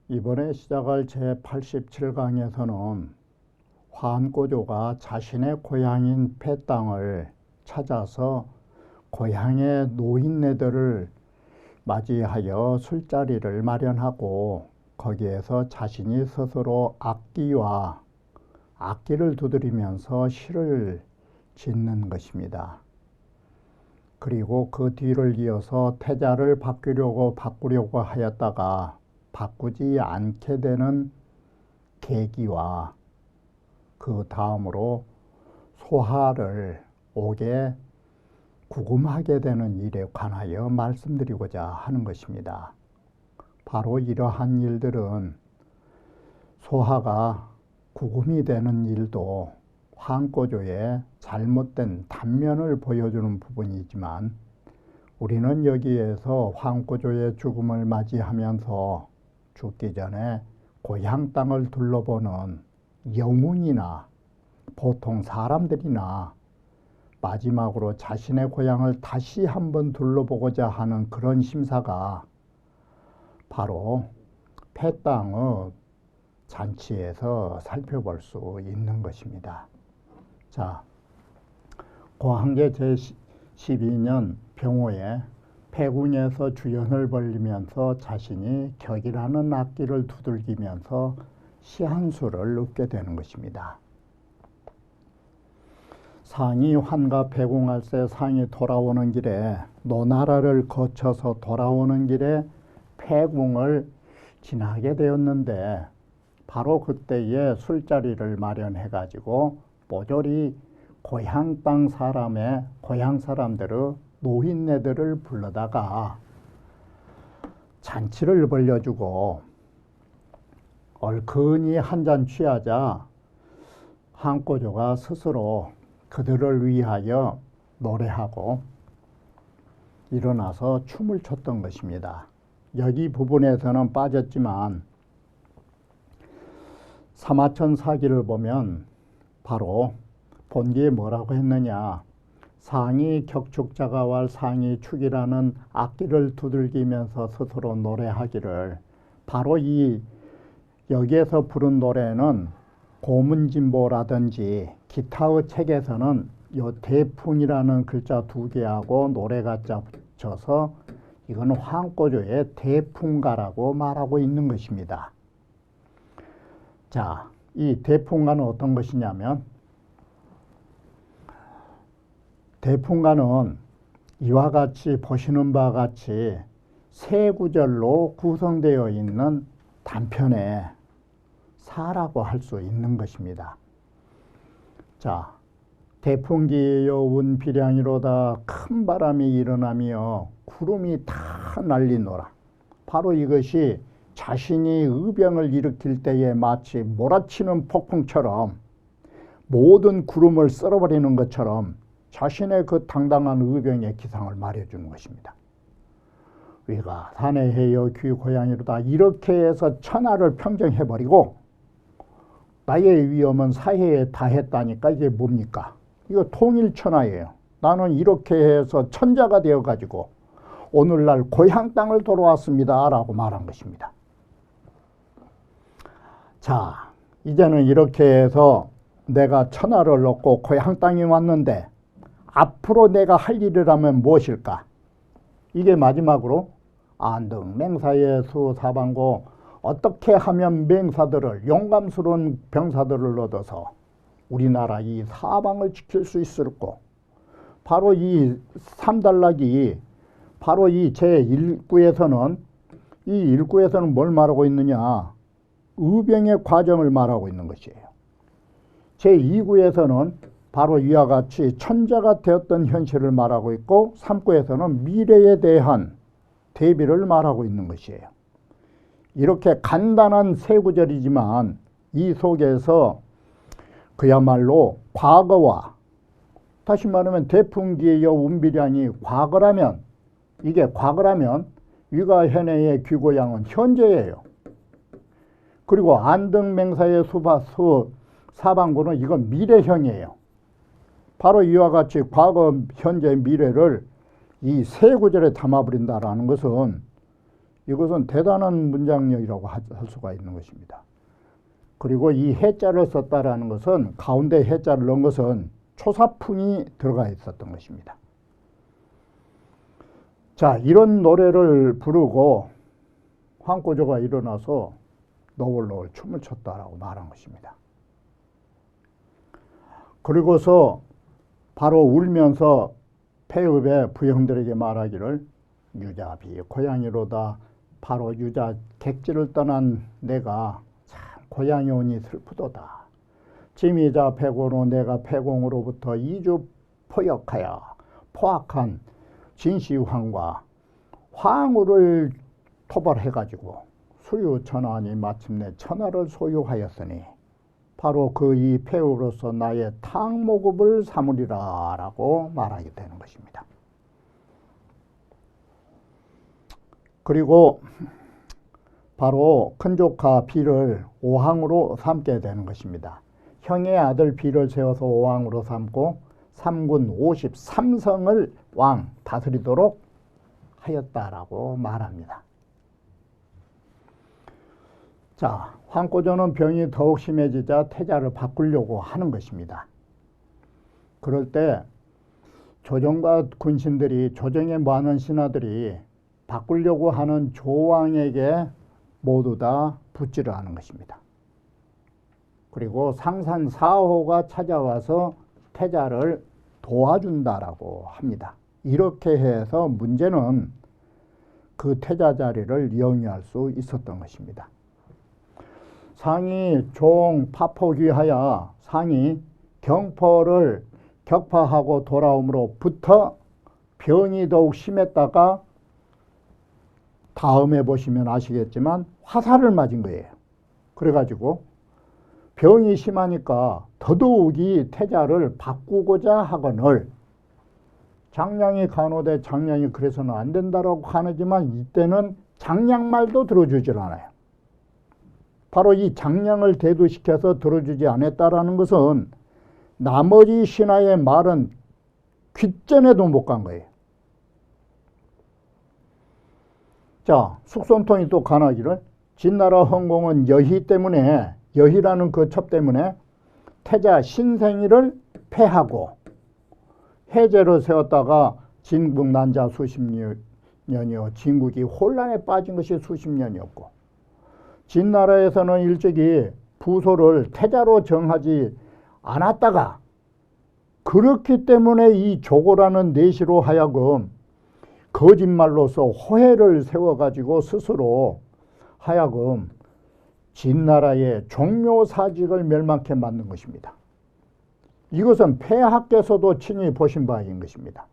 이번에 시작할 제87강에서는 환꼬조가 자신의 고향인 폐땅을 찾아서 고향의 노인네들을 맞이하여 술자리를 마련하고 거기에서 자신이 스스로 악기를 두드리면서 시를 짓는 것입니다. 그리고 그 뒤를 이어서 태자를 바꾸려고 하였다가 바꾸지 않게 되는 계기와 그 다음으로 소하를 옥에 구금하게 되는 일에 관하여 말씀드리고자 하는 것입니다. 바로 이러한 일들은 소하가 구금이 되는 일도 환꼬조의 잘못된 단면을 보여주는 부분이지만 우리는 여기에서 환꼬조의 죽음을 맞이하면서 죽기 전에 고향 땅을 둘러보는 영웅이나 보통 사람들이나 마지막으로 자신의 고향을 다시 한번 둘러보고자 하는 그런 심사가 바로 폐땅의 잔치에서 살펴볼 수 있는 것입니다. 자, 고항제 제12년 병호에 폐궁에서 주연을 벌리면서 자신이 격이라는 악기를 두들기면서 시 한 수를 읊게 되는 것입니다. 상이 환가 폐궁할새 상이 돌아오는 길에 노나라를 거쳐서 돌아오는 길에 폐궁을 지나게 되었는데 바로 그때에 술자리를 마련해 가지고 모조리 고향 사람들의 노인네들을 불러다가 잔치를 벌려주고 얼큰이 한 잔 취하자 환꼬조가 스스로 그들을 위하여 노래하고 일어나서 춤을 췄던 것입니다. 여기 부분에서는 빠졌지만 사마천사기를 보면 바로 본기에 뭐라고 했느냐, 상이 격축자가왈 상이 축이라는 악기를 두들기면서 스스로 노래하기를, 바로 여기에서 부른 노래는 고문진보라든지 기타의 책에서는 요 대풍이라는 글자 두 개하고 노래가 붙여서 이건 환꼬조의 대풍가라고 말하고 있는 것입니다. 자, 이 대풍가는 어떤 것이냐면, 대풍가는 이와 같이 보시는 바와 같이 세 구절로 구성되어 있는 단편의 사라고 할 수 있는 것입니다. 자, 대풍기여 운비량이로다 큰 바람이 일어나며 구름이 다 날리노라. 바로 이것이 자신이 의병을 일으킬 때에 마치 몰아치는 폭풍처럼 모든 구름을 쓸어버리는 것처럼 자신의 그 당당한 의병의 기상을 말해주는 것입니다. 위가 산에 해여 귀 고향이로다. 이렇게 해서 천하를 평정해버리고 나의 위엄은 사해에 다했다니까 이게 뭡니까? 이거 통일천하예요. 나는 이렇게 해서 천자가 되어가지고 오늘날 고향 땅을 돌아왔습니다 라고 말한 것입니다. 자, 이제는 이렇게 해서 내가 천하를 얻고 고향 땅에 왔는데 앞으로 내가 할 일이라면 무엇일까? 이게 마지막으로 안등 맹사의 수사방고, 어떻게 하면 맹사들을, 용감스러운 병사들을 얻어서 우리나라 이 사방을 지킬 수 있을까? 바로 이 삼단락이 바로 이 제1구에서는 이 1구에서는 뭘 말하고 있느냐? 의병의 과정을 말하고 있는 것이에요. 제2구에서는 바로 이와 같이 천자가 되었던 현실을 말하고 있고 3구에서는 미래에 대한 대비를 말하고 있는 것이에요. 이렇게 간단한 세 구절이지만 이 속에서 그야말로 과거와, 다시 말하면 대풍기의 운비량이 과거라면, 이게 과거라면 위가 현해의 귀고향은 현재예요. 그리고 안등맹사의 사방고는 이건 미래형이에요. 바로 이와 같이 과거, 현재, 미래를 이 세 구절에 담아버린다라는 것은 이것은 대단한 문장력이라고 할 수가 있는 것입니다. 그리고 이 해자를 썼다라는 것은 가운데 해자를 넣은 것은 초사풍이 들어가 있었던 것입니다. 자, 이런 노래를 부르고 황꼬조가 일어나서 너울너울 춤을 췄다라고 말한 것입니다. 그리고서 바로 울면서 폐읍의 부형들에게 말하기를 유자비 고향이로다. 바로 유자 객지를 떠난 내가 참 고향에 오니 슬프도다. 지미자 패고로 내가 패공으로부터 이주 포역하여 포악한 진시황과 황후를 토벌해가지고 수유천하니 마침내 천하를 소유하였으니 바로 그 이 폐후로서 나의 탕모급을 삼으리라 라고 말하게 되는 것입니다. 그리고 바로 큰조카 비를 오항으로 삼게 되는 것입니다. 형의 아들 비를 세워서 오항으로 삼고 3군 53성을 왕 다스리도록 하였다라고 말합니다. 자, 황꼬조는 병이 더욱 심해지자 태자를 바꾸려고 하는 것입니다. 그럴 때 조정과 군신들이, 조정의 많은 신하들이 바꾸려고 하는 조왕에게 모두 다 붙지를 하는 것입니다. 그리고 상산 4호가 찾아와서 태자를 도와준다라고 합니다. 이렇게 해서 문제는 그 태자 자리를 영위할 수 있었던 것입니다. 상이 종 파포귀하여 상이 경포를 격파하고 돌아옴으로부터 병이 더욱 심했다가 다음에 보시면 아시겠지만 화살을 맞은 거예요. 그래가지고 병이 심하니까 더더욱이 태자를 바꾸고자 하거늘 장량이 간호되 장량이 그래서는 안 된다라고 하지만 이때는 장량 말도 들어주질 않아요. 바로 이 장량을 대두시켜서 들어주지 않았다라는 것은 나머지 신하의 말은 귓전에도 못 간 거예요. 자, 숙손통이 또 간하기를 진나라 헌공은 여희 때문에, 여희라는 그 첩 때문에 태자 신생이를 패하고 해제를 세웠다가 진국 난자 수십 년이요. 진국이 혼란에 빠진 것이 수십 년이었고, 진나라에서는 일찍이 부소를 태자로 정하지 않았다가 그렇기 때문에 이 조고라는 내시로 하여금 거짓말로서 호해를 세워가지고 스스로 하여금 진나라의 종묘사직을 멸망케 만든 것입니다. 이것은 폐하께서도 친히 보신 바인 것입니다.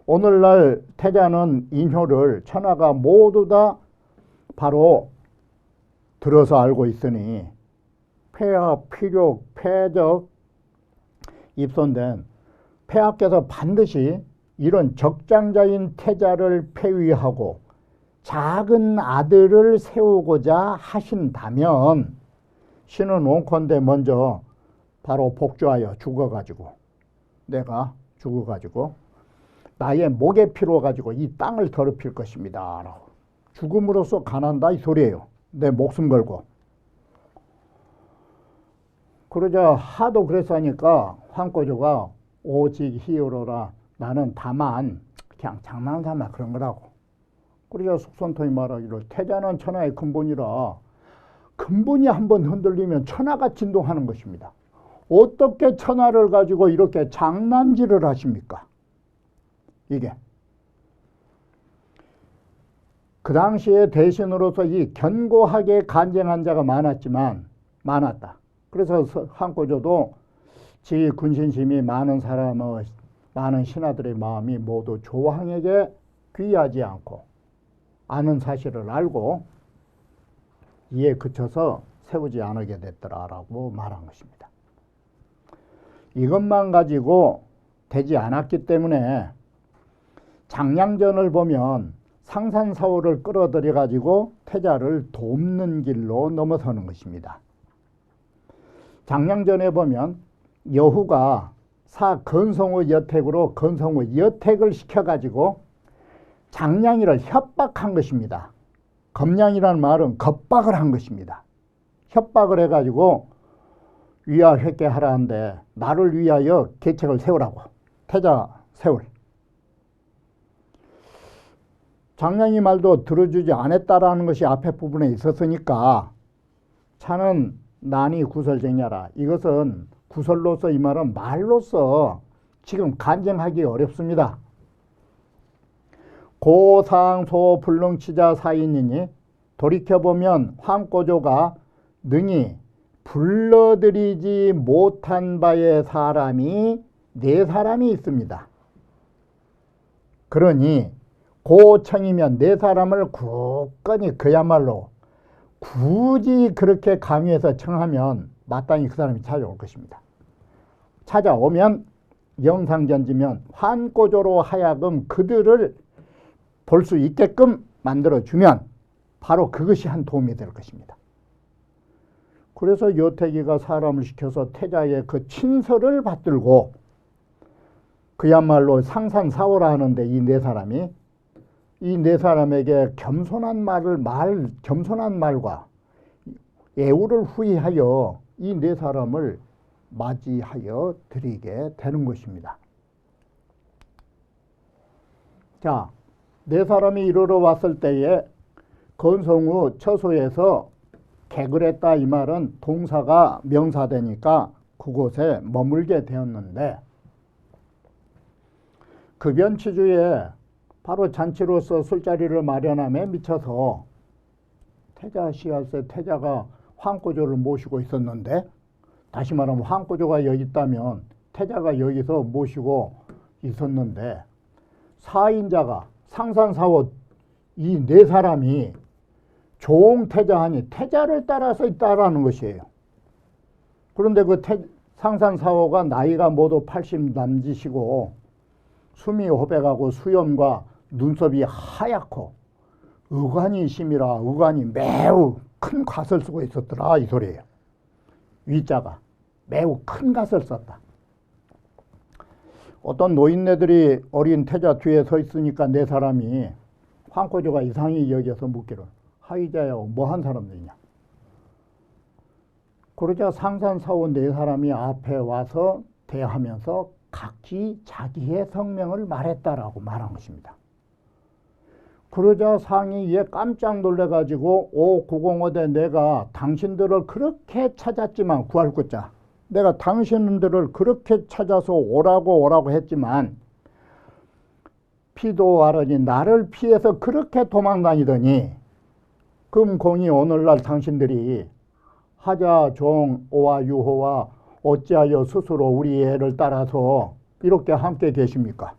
오늘날 태자는 인효를 천하가 모두 다 바로 들어서 알고 있으니 폐하, 필욕, 폐적 입손된 폐하께서 반드시 이런 적장자인 태자를 폐위하고 작은 아들을 세우고자 하신다면 신은 원컨대 먼저 바로 복주하여 죽어가지고 내가 죽어가지고 나의 목에 피로 가지고 이 땅을 더럽힐 것입니다. 라고. 죽음으로써 가난다 이 소리예요. 내 목숨 걸고. 그러자 하도 그래서 하니까 황꼬조가 오직 히어로라 나는 다만 그냥 장난삼아 그런 거라고. 그러자 숙손통이 말하기를 태자는 천하의 근본이라 근본이 한번 흔들리면 천하가 진동하는 것입니다. 어떻게 천하를 가지고 이렇게 장난질을 하십니까? 이게. 그 당시에 대신으로서 이 견고하게 간쟁한 자가 많았다. 그래서 황꼬조도 지 군신심이 많은 사람의 많은 신하들의 마음이 모두 조왕에게 귀하지 않고 아는 사실을 알고 이에 그쳐서 세우지 않게 됐더라라고 말한 것입니다. 이것만 가지고 되지 않았기 때문에 장량전을 보면 상산사호를 끌어들여 가지고 태자를 돕는 길로 넘어서는 것입니다. 장량전에 보면 여후가 사 건성의 여택으로 건성의 여택을 시켜가지고 장량이를 협박한 것입니다. 검량이라는 말은 겁박을 한 것입니다. 협박을 해가지고 위하 회개하라 한데 나를 위하여 계책을 세우라고. 태자 세울. 장량이 말도 들어주지 않았다라는 것이 앞에 부분에 있었으니까 차는 난이 구설쟁야라. 이것은 구설로서 이 말은 말로서 지금 간증하기 어렵습니다. 고상소 불능치자 사인이니 돌이켜보면 황꼬조가 능히 불러들이지 못한 바의 사람이 네 사람이 있습니다. 그러니 고청이면 네 사람을 굳건히 그야말로 굳이 그렇게 강요해서 청하면 마땅히 그 사람이 찾아올 것입니다. 찾아오면 영상견지면 환꼬조로 하여금 그들을 볼 수 있게끔 만들어주면 바로 그것이 한 도움이 될 것입니다. 그래서 요태기가 사람을 시켜서 태자의 그 친서를 받들고 그야말로 상산사오라 하는데 이 네 사람이 이 네 사람에게 겸손한 말과 애우를 후이하여 이 네 사람을 맞이하여 드리게 되는 것입니다. 자, 네 사람이 이르러 왔을 때에 건성우 처소에서 개글했다 이 말은 동사가 명사되니까 그곳에 머물게 되었는데 급연치주에 바로 잔치로서 술자리를 마련함에 미쳐서 태자 시할세 태자가 황꼬조를 모시고 있었는데 다시 말하면 황꼬조가 여기 있다면 태자가 여기서 모시고 있었는데 사인자가 상산사원 이 네 사람이 종태자하니 태자를 따라서 있다라는 것이에요. 그런데 그 상산사호가 나이가 모두 80 남짓이고 숨이 호백하고 수염과 눈썹이 하얗고 의관이 심이라 의관이 매우 큰 갓을 쓰고 있었더라 이 소리예요. 위자가 매우 큰 갓을 썼다. 어떤 노인네들이 어린 태자 뒤에 서 있으니까 네 사람이 황꼬조가 이상히 여겨서 묻기를 하이자여 뭐한 사람들이냐. 그러자 상산사원 네 사람이 앞에 와서 대하면서 각기 자기의 성명을 말했다라고 말한 것입니다. 그러자 상이 이에 깜짝 놀래가지고 오 구공어대 내가 당신들을 그렇게 찾았지만 구할 것자 내가 당신들을 그렇게 찾아서 오라고 했지만 피도하러니 나를 피해서 그렇게 도망다니더니 금공이 오늘날 당신들이 하자 종 오와 유호와 어찌하여 스스로 우리 애를 따라서 이렇게 함께 계십니까?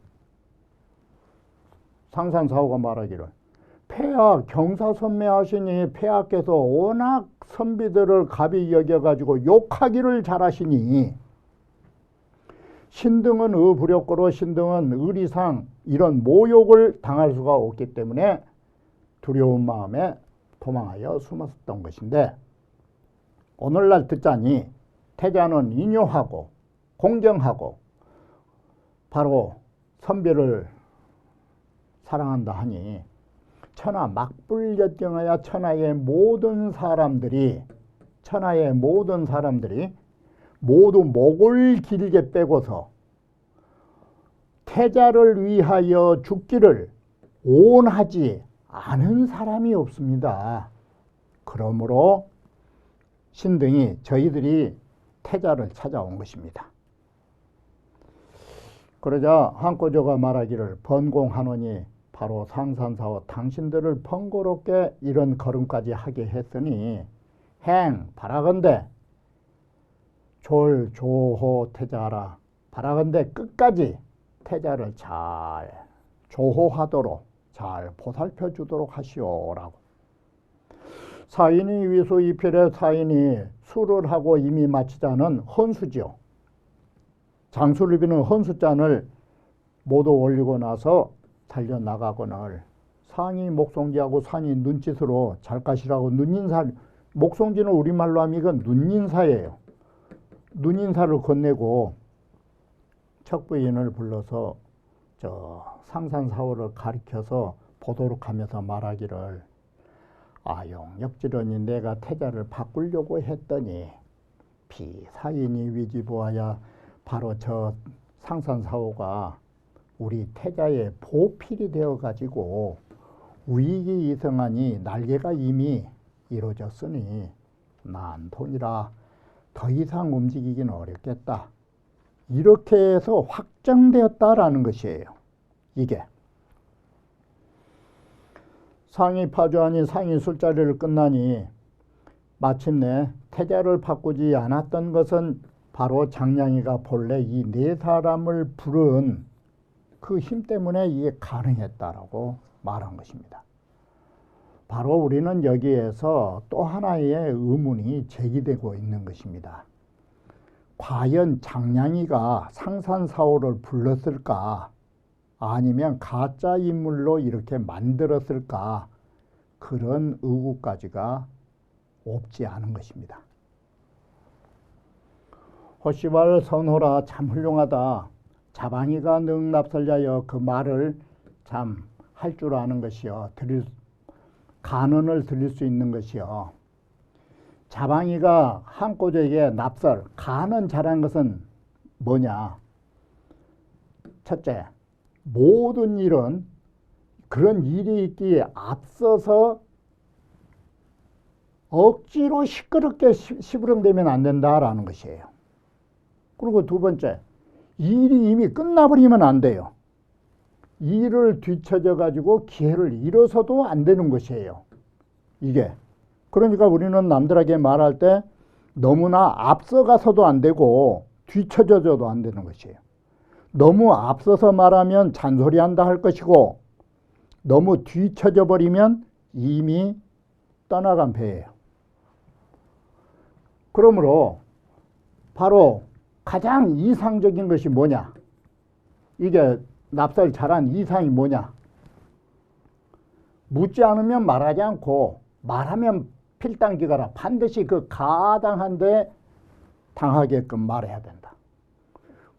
상산사호가 말하기를 폐하 경사선매하시니 폐하께서 워낙 선비들을 갑이 여겨가지고 욕하기를 잘하시니 신등은 의부력고로 신등은 의리상 이런 모욕을 당할 수가 없기 때문에 두려운 마음에 도망하여 숨었던 것인데 오늘날 듣자니 태자는 인효하고 공경하고 바로 선비를 사랑한다 하니 천하 막불여경하여 천하의 모든 사람들이 모두 목을 길게 빼고서 태자를 위하여 죽기를 원하지 않은 사람이 없습니다. 그러므로 신등이 저희들이 태자를 찾아온 것입니다. 그러자 황꼬조가 말하기를 번공하노니 바로 상산사와 당신들을 번거롭게 이런 걸음까지 하게 했으니 행 바라건대 졸 조호 태자라 바라건대 끝까지 태자를 잘 조호하도록 잘 보살펴 주도록 하시오라고. 사인이 위수 이필에 사인이 술을 하고 이미 마치자는 헌수지요. 장수를 비는 헌수잔을 모두 올리고 나서 달려나가거늘 상이 목송지하고 산이 눈짓으로 잘 가시라고 눈인사, 목송지는 우리말로 하면 이건 눈인사예요. 눈인사를 건네고 척부인을 불러서 저 상산사호를 가리켜서 보도록 하면서 말하기를 아용역지론이 내가 태자를 바꾸려고 했더니 비사인이 위지보아야 바로 저 상산사호가 우리 태자의 보필이 되어가지고 위기이성하니 날개가 이미 이루어졌으니 난통이라 더 이상 움직이기는 어렵겠다. 이렇게 해서 확정되었다라는 것이에요. 이게 상이 파주하니 상이 술자리를 끝나니 마침내 태자를 바꾸지 않았던 것은 바로 장량이가 본래 이 네 사람을 부른 그 힘 때문에 이게 가능했다라고 말한 것입니다. 바로 우리는 여기에서 또 하나의 의문이 제기되고 있는 것입니다. 과연 장량이가 상산사호를 불렀을까? 아니면 가짜 인물로 이렇게 만들었을까? 그런 의구까지가 없지 않은 것입니다. 호시발 선호라 참 훌륭하다. 자방이가 능납설자여 그 말을 참 할 줄 아는 것이요. 간언을 드릴 수 있는 것이요. 자방이가 한꼬적에게 납설, 간언 잘한 것은 뭐냐? 첫째, 모든 일은 그런 일이 있기에 앞서서 억지로 시끄럽게 시부렁대면 안 된다라는 것이에요. 그리고 두 번째, 일이 이미 끝나버리면 안 돼요. 일을 뒤처져 가지고 기회를 잃어서도 안 되는 것이에요. 이게. 그러니까 우리는 남들에게 말할 때 너무나 앞서가서도 안 되고 뒤처져도 안 되는 것이에요. 너무 앞서서 말하면 잔소리한다 할 것이고 너무 뒤처져 버리면 이미 떠나간 배예요. 그러므로 바로 가장 이상적인 것이 뭐냐? 이게 납설 잘한 이상이 뭐냐? 묻지 않으면 말하지 않고 말하면 필당기가라. 반드시 그 가당한데 당하게끔 말해야 된다.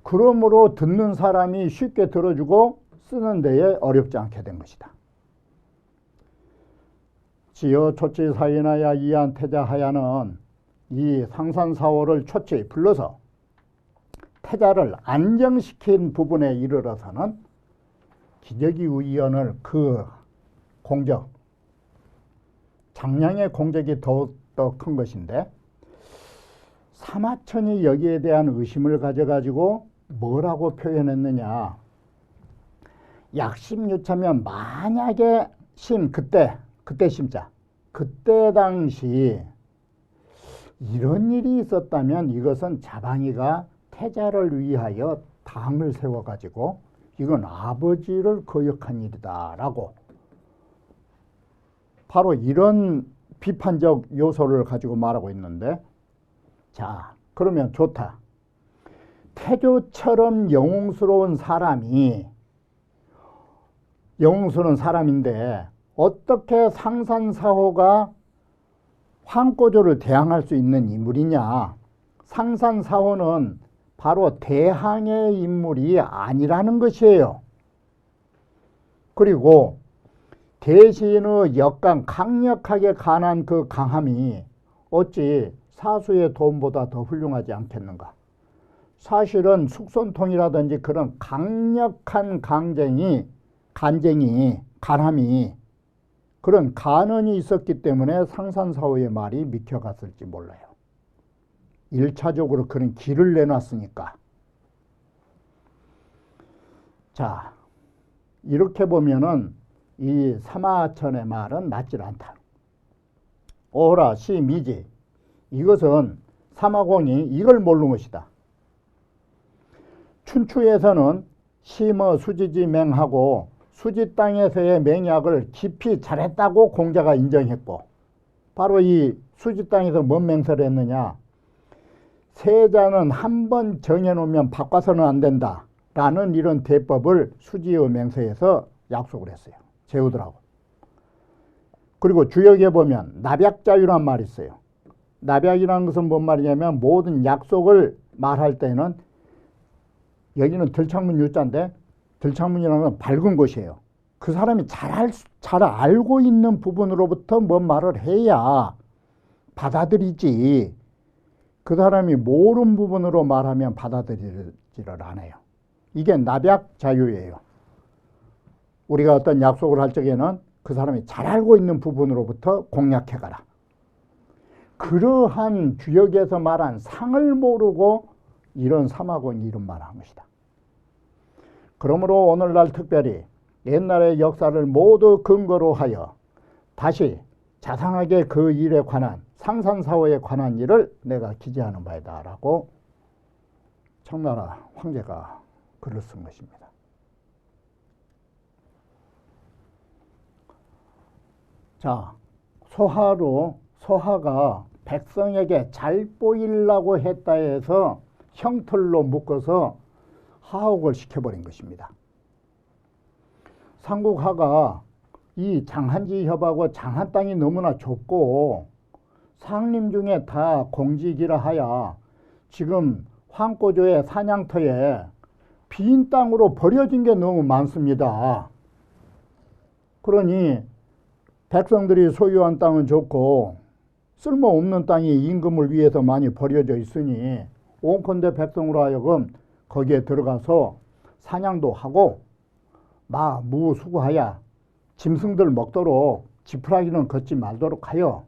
그러므로 듣는 사람이 쉽게 들어주고 쓰는 데에 어렵지 않게 된 것이다. 지어 초치 사인하야 이한 태자하야는 이 상산사호를 초치 불러서 태자를 안정시킨 부분에 이르러서는 기적이 위연을 그 공적, 장량의 공적이 더욱더 큰 것인데 사마천이 여기에 대한 의심을 가져가지고 뭐라고 표현했느냐. 약심유차면 만약에 그때 심자. 그때 당시 이런 일이 있었다면 이것은 자방이가 태자를 위하여 당을 세워가지고 이건 아버지를 거역한 일이다라고 바로 이런 비판적 요소를 가지고 말하고 있는데 자, 그러면 좋다. 태조처럼 영웅스러운 사람인데 어떻게 상산사호가 황꼬조를 대항할 수 있는 인물이냐. 상산사호는 바로 대항의 인물이 아니라는 것이에요. 그리고 대신의 역강, 강력하게 간한 그 강함이 어찌 사수의 도움보다 더 훌륭하지 않겠는가. 사실은 숙손통이라든지 그런 강력한 간함이 그런 간언이 있었기 때문에 상산사호의 말이 믿혀갔을지 몰라요. 1차적으로 그런 길을 내놨으니까. 자, 이렇게 보면은 이 사마천의 말은 맞질 않다. 오라 시미지. 이것은 사마공이 이걸 모르는 것이다. 춘추에서는 심어 수지지 맹하고 수지 땅에서의 맹약을 깊이 잘했다고 공자가 인정했고 바로 이 수지 땅에서 뭔 맹세를 했느냐. 세자는 한 번 정해놓으면 바꿔서는 안 된다 라는 이런 대법을 수지의 맹세에서 약속을 했어요. 제후들하고. 그리고 주역에 보면 납약자유란 말이 있어요. 납약이라는 것은 뭔 말이냐면 모든 약속을 말할 때는 여기는 들창문 유자인데 들창문이라는 건 밝은 곳이에요. 그 사람이 잘 알고 있는 부분으로부터 뭔 말을 해야 받아들이지. 그 사람이 모르는 부분으로 말하면 받아들이지를 않아요. 이게 납약 자유예요. 우리가 어떤 약속을 할 적에는 그 사람이 잘 알고 있는 부분으로부터 공략해 가라. 그러한 주역에서 말한 상을 모르고 이런 삼하곤 이런 말을 한 것이다. 그러므로 오늘날 특별히 옛날의 역사를 모두 근거로 하여 다시 자상하게 그 일에 관한 상산사후에 관한 일을 내가 기재하는 바이다 라고 청나라 황제가 글을 쓴 것입니다. 자, 소하가 백성에게 잘 보이려고 했다 해서 형틀로 묶어서 하옥을 시켜버린 것입니다. 상국하가 이 장한지 협하고 장한 땅이 너무나 좁고 상림 중에 다 공직이라 하야 지금 황고조의 사냥터에 빈 땅으로 버려진 게 너무 많습니다. 그러니 백성들이 소유한 땅은 좋고 쓸모없는 땅이 임금을 위해서 많이 버려져 있으니 온컨대 백성으로 하여금 거기에 들어가서 사냥도 하고 무 수고하야 짐승들 먹도록 지푸라기는 걷지 말도록 하여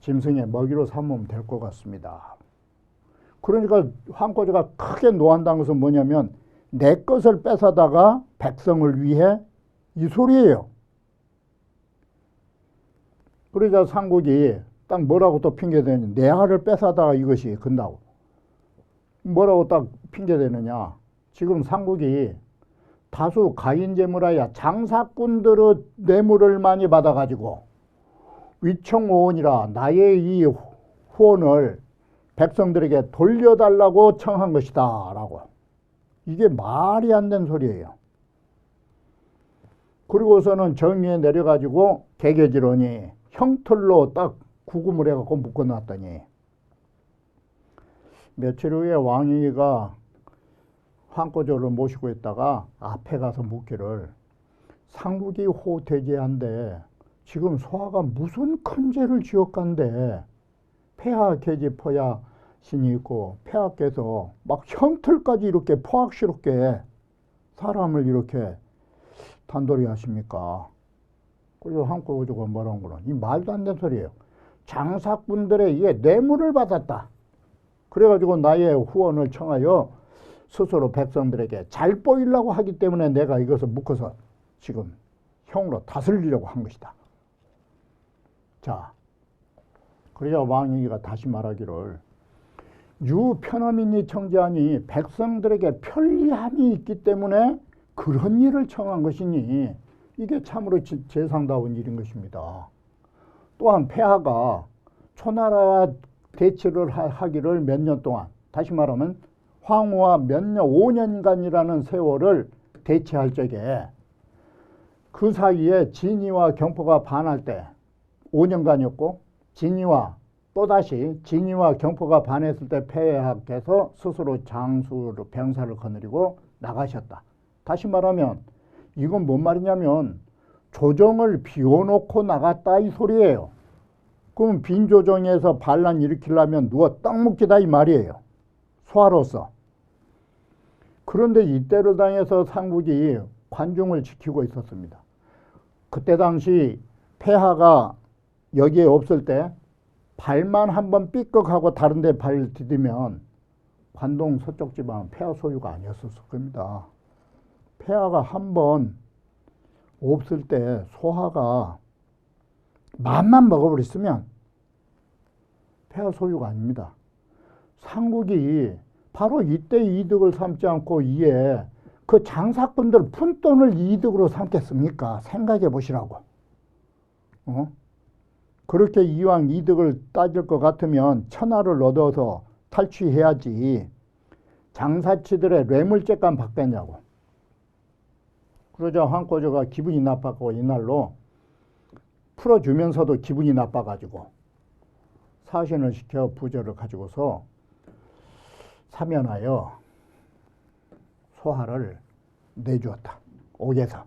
짐승의 먹이로 삼으면 될 것 같습니다. 그러니까 황고조가 크게 노한다는 것은 뭐냐면 내 것을 뺏어다가 백성을 위해 이 소리예요. 그러자 상국이 딱 뭐라고 또 핑계대느냐. 내 알을 뺏어다가 이것이 건다고. 뭐라고 딱 핑계대느냐. 지금 상국이 다수 가인재물하야 장사꾼들의 뇌물을 많이 받아가지고 위청오원이라 나의 이 후원을 백성들에게 돌려달라고 청한 것이다 라고. 이게 말이 안 되는 소리예요. 그리고서는 정리에 내려가지고 개개지론이 형틀로 딱 구금을 해갖고 묶어놨더니 며칠 후에 왕이가 황고조를 모시고 있다가 앞에 가서 묻기를 상국이 호태제한데 지금 소하가 무슨 큰 죄를 지었간데 폐하 계집포야 신이 있고 폐하께서 막 형틀까지 이렇게 포악스럽게 사람을 이렇게 단돌이 하십니까? 그리고 황고조가 뭐라는 거는 이 말도 안 되는 소리예요. 장사꾼들의 이게 뇌물을 받았다. 그래가지고 나의 후원을 청하여 스스로 백성들에게 잘 보이려고 하기 때문에 내가 이것을 묶어서 지금 형으로 다스리려고 한 것이다. 자, 그래야 왕이가 다시 말하기를 유편함이니 청지하니 백성들에게 편리함이 있기 때문에 그런 일을 청한 것이니 이게 참으로 재상다운 일인 것입니다. 또한 폐하가 초나라와 대치를 하기를 몇 년 동안, 다시 말하면 황후와 몇 년, 5년간이라는 세월을 대치할 적에 그 사이에 진위와 경포가 반할 때 5년간이었고 진위와 또다시 진위와 경포가 반했을 때 폐하께서 스스로 장수로 병사를 거느리고 나가셨다. 다시 말하면 이건 뭔 말이냐면 조정을 비워놓고 나갔다 이 소리예요. 그럼 빈 조정에서 반란 일으키려면 누가 떡 묵기다 이 말이에요. 소하로서. 그런데 이때를 당해서 상국이 관중을 지키고 있었습니다. 그때 당시 폐하가 여기에 없을 때 발만 한번 삐걱하고 다른 데 발 디디면 관동 서쪽 지방은 폐하 소유가 아니었을 겁니다. 폐하가 한번 없을 때 소하가 맘만 먹어버렸으면 폐하 소유가 아닙니다. 상국이 바로 이때 이득을 삼지 않고 이에 그 장사꾼들 푼돈을 이득으로 삼겠습니까? 생각해 보시라고. 그렇게 이왕 이득을 따질 것 같으면 천하를 얻어서 탈취해야지 장사치들의 뇌물죄감 받겠냐고. 그러자 황고조가 기분이 나빠고 이날로 풀어주면서도 기분이 나빠가지고 사신을 시켜 부저를 가지고서 사면하여 소하를 내주었다. 옥에서.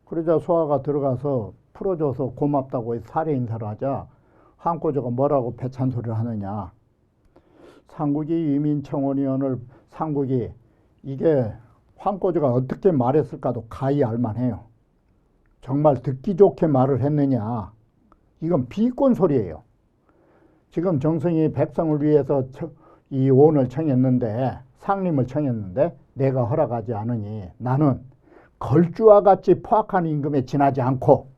그러자 소아가 들어가서 풀어줘서 고맙다고 사례 인사를 하자 황꼬조가 뭐라고 배찬 소리를 하느냐. 상국이 위민청원위원을 상국이 이게 황꼬조가 어떻게 말했을까도 가히 알만해요. 정말 듣기 좋게 말을 했느냐. 이건 비꼰 소리예요. 지금 정성이 백성을 위해서 이 원을 청했는데 상림을 청했는데 내가 허락하지 않으니 나는 걸주와 같이 포악한 임금에 지나지 않고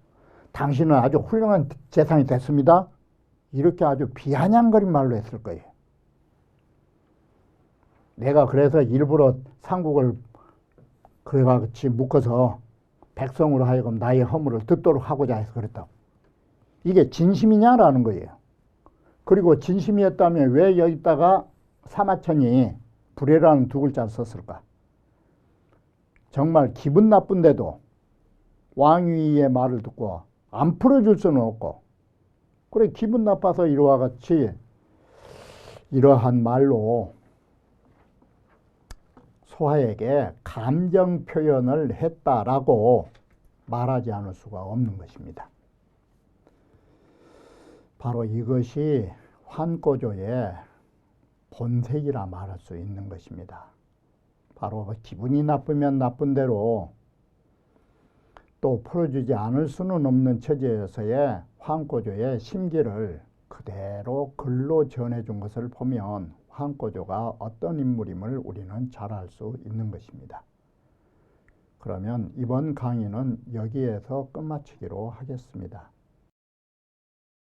당신은 아주 훌륭한 재상이 됐습니다. 이렇게 아주 비아냥거린 말로 했을 거예요. 내가 그래서 일부러 상국을 그와 같이 묶어서 백성으로 하여금 나의 허물을 듣도록 하고자 해서 그랬다고. 이게 진심이냐라는 거예요. 그리고 진심이었다면 왜 여기다가 사마천이 불애라는 두 글자를 썼을까? 정말 기분 나쁜데도 왕위의 말을 듣고 안 풀어줄 수는 없고, 그래 기분 나빠서 이와 같이 이러한 말로 소하에게 감정 표현을 했다라고 말하지 않을 수가 없는 것입니다. 바로 이것이 환꼬조의 본색이라 말할 수 있는 것입니다. 바로 기분이 나쁘면 나쁜 대로 또 풀어주지 않을 수는 없는 처지에서의 황꼬조의 심기를 그대로 글로 전해준 것을 보면 황꼬조가 어떤 인물임을 우리는 잘 알 수 있는 것입니다. 그러면 이번 강의는 여기에서 끝마치기로 하겠습니다.